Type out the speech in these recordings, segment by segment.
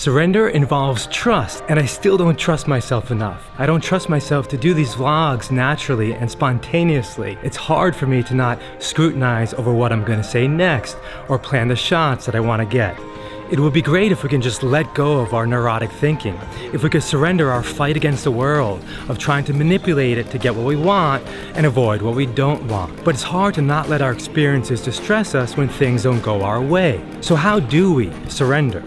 Surrender involves trust, and I still don't trust myself enough. I don't trust myself to do these vlogs naturally and spontaneously. It's hard for me to not scrutinize over what I'm gonna say next or plan the shots that I wanna get. It would be great if we can just let go of our neurotic thinking, if we could surrender our fight against the world of trying to manipulate it to get what we want and avoid what we don't want. But it's hard to not let our experiences distress us when things don't go our way. So how do we surrender?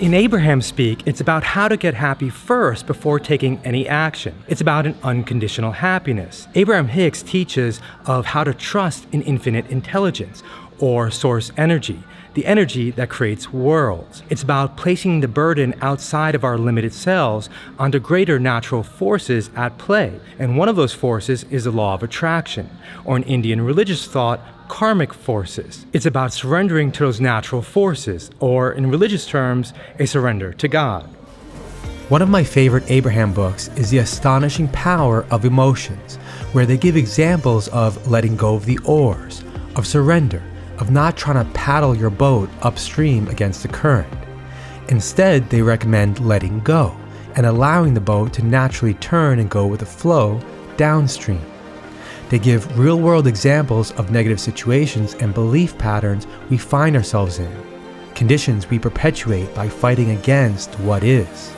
In Abraham speak, it's about how to get happy first before taking any action. It's about an unconditional happiness. Abraham Hicks teaches of how to trust in infinite intelligence, or source energy, the energy that creates worlds. It's about placing the burden outside of our limited selves onto greater natural forces at play. And one of those forces is the law of attraction, or in Indian religious thought, karmic forces. It's about surrendering to those natural forces, or in religious terms, a surrender to God. One of my favorite Abraham books is The Astonishing Power of Emotions, where they give examples of letting go of the oars, of surrender, of not trying to paddle your boat upstream against the current. Instead, they recommend letting go and allowing the boat to naturally turn and go with the flow downstream. They give real-world examples of negative situations and belief patterns we find ourselves in, conditions we perpetuate by fighting against what is.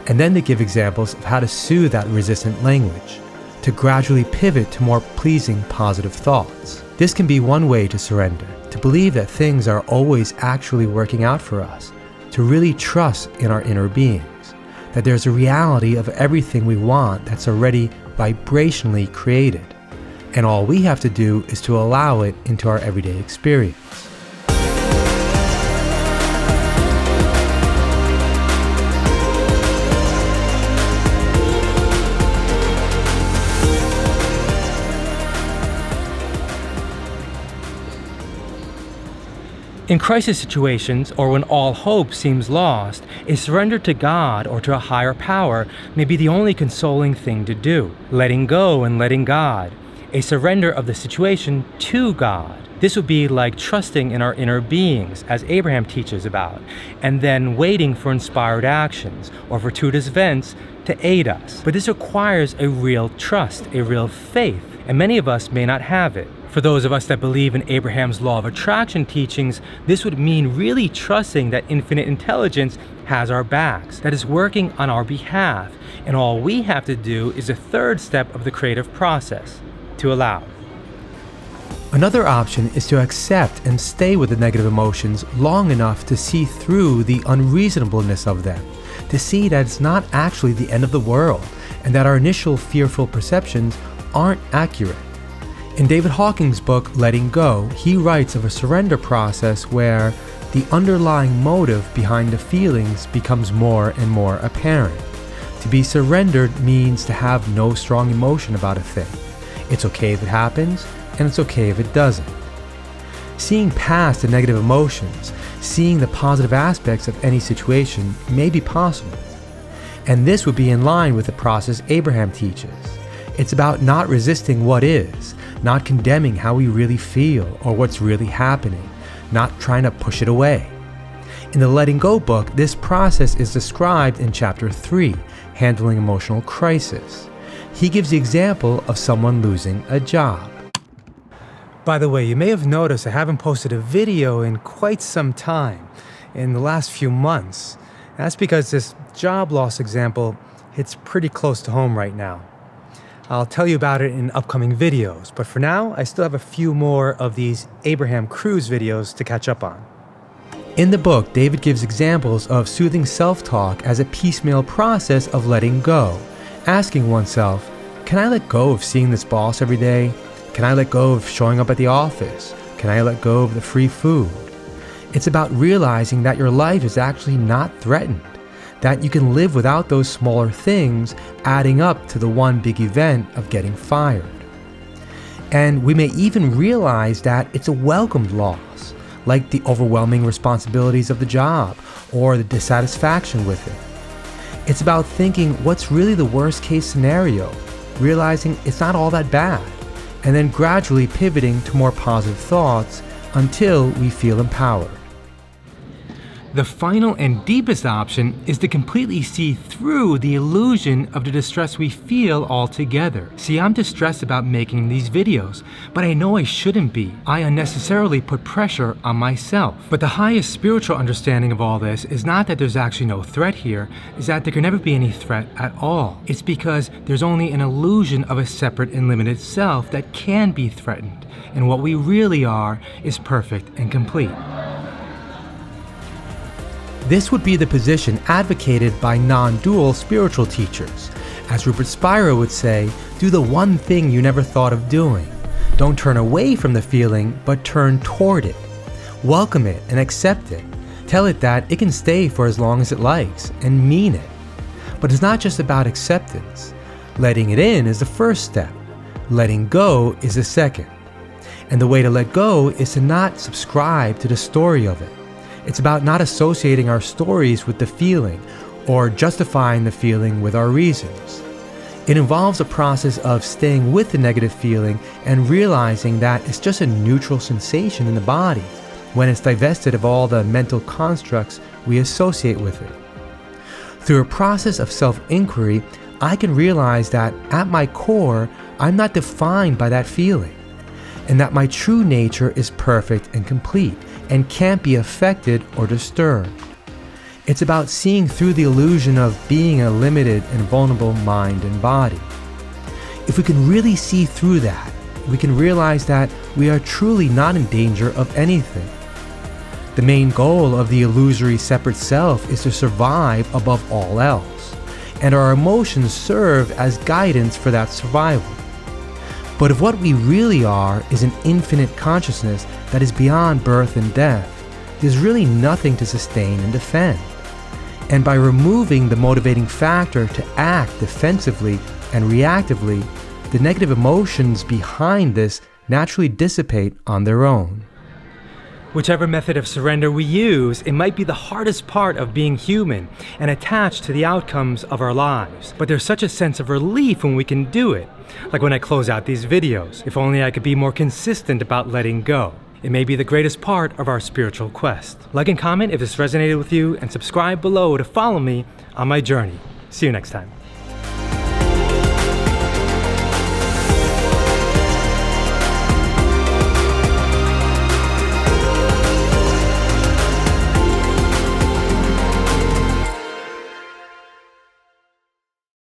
And then they give examples of how to soothe that resistant language, to gradually pivot to more pleasing positive thoughts. This can be one way to surrender, to believe that things are always actually working out for us, to really trust in our inner beings, that there's a reality of everything we want that's already vibrationally created. And all we have to do is to allow it into our everyday experience. In crisis situations, or when all hope seems lost, a surrender to God or to a higher power may be the only consoling thing to do. Letting go and letting God. A surrender of the situation to God. This would be like trusting in our inner beings, as Abraham teaches about, and then waiting for inspired actions or fortuitous events to aid us. But this requires a real trust, a real faith, and many of us may not have it. For those of us that believe in Abraham's law of attraction teachings, this would mean really trusting that infinite intelligence has our backs, that is working on our behalf, and all we have to do is a third step of the creative process, to allow. Another option is to accept and stay with the negative emotions long enough to see through the unreasonableness of them, to see that it's not actually the end of the world, and that our initial fearful perceptions aren't accurate. In David Hawkins' book, Letting Go, he writes of a surrender process where the underlying motive behind the feelings becomes more and more apparent. To be surrendered means to have no strong emotion about a thing. It's okay if it happens, and it's okay if it doesn't. Seeing past the negative emotions, seeing the positive aspects of any situation may be possible. And this would be in line with the process Abraham teaches. It's about not resisting what is, not condemning how we really feel or what's really happening, not trying to push it away. In the Letting Go book, this process is described in Chapter 3, Handling Emotional Crisis. He gives the example of someone losing a job. By the way, you may have noticed I haven't posted a video in quite some time, in the last few months. That's because this job loss example hits pretty close to home right now. I'll tell you about it in upcoming videos, but for now, I still have a few more of these Abraham Cruise videos to catch up on. In the book, David gives examples of soothing self-talk as a piecemeal process of letting go, asking oneself, can I let go of seeing this boss every day? Can I let go of showing up at the office? Can I let go of the free food? It's about realizing that your life is actually not threatened, that you can live without those smaller things adding up to the one big event of getting fired. And we may even realize that it's a welcomed loss, like the overwhelming responsibilities of the job or the dissatisfaction with it. It's about thinking what's really the worst case scenario, realizing it's not all that bad, and then gradually pivoting to more positive thoughts until we feel empowered. The final and deepest option is to completely see through the illusion of the distress we feel altogether. See, I'm distressed about making these videos, but I know I shouldn't be. I unnecessarily put pressure on myself. But the highest spiritual understanding of all this is not that there's actually no threat here, is that there can never be any threat at all. It's because there's only an illusion of a separate and limited self that can be threatened, and what we really are is perfect and complete. This would be the position advocated by non-dual spiritual teachers. As Rupert Spira would say, do the one thing you never thought of doing. Don't turn away from the feeling, but turn toward it. Welcome it and accept it. Tell it that it can stay for as long as it likes, and mean it. But it's not just about acceptance. Letting it in is the first step. Letting go is the second. And the way to let go is to not subscribe to the story of it. It's about not associating our stories with the feeling or justifying the feeling with our reasons. It involves a process of staying with the negative feeling and realizing that it's just a neutral sensation in the body when it's divested of all the mental constructs we associate with it. Through a process of self-inquiry, I can realize that at my core, I'm not defined by that feeling, and that my true nature is perfect and complete and can't be affected or disturbed. It's about seeing through the illusion of being a limited and vulnerable mind and body. If we can really see through that, we can realize that we are truly not in danger of anything. The main goal of the illusory separate self is to survive above all else, and our emotions serve as guidance for that survival. But if what we really are is an infinite consciousness that is beyond birth and death, there's really nothing to sustain and defend. And by removing the motivating factor to act defensively and reactively, the negative emotions behind this naturally dissipate on their own. Whichever method of surrender we use, it might be the hardest part of being human and attached to the outcomes of our lives. But there's such a sense of relief when we can do it. Like when I close out these videos. If only I could be more consistent about letting go. It may be the greatest part of our spiritual quest. Like and comment if this resonated with you, and subscribe below to follow me on my journey. See you next time.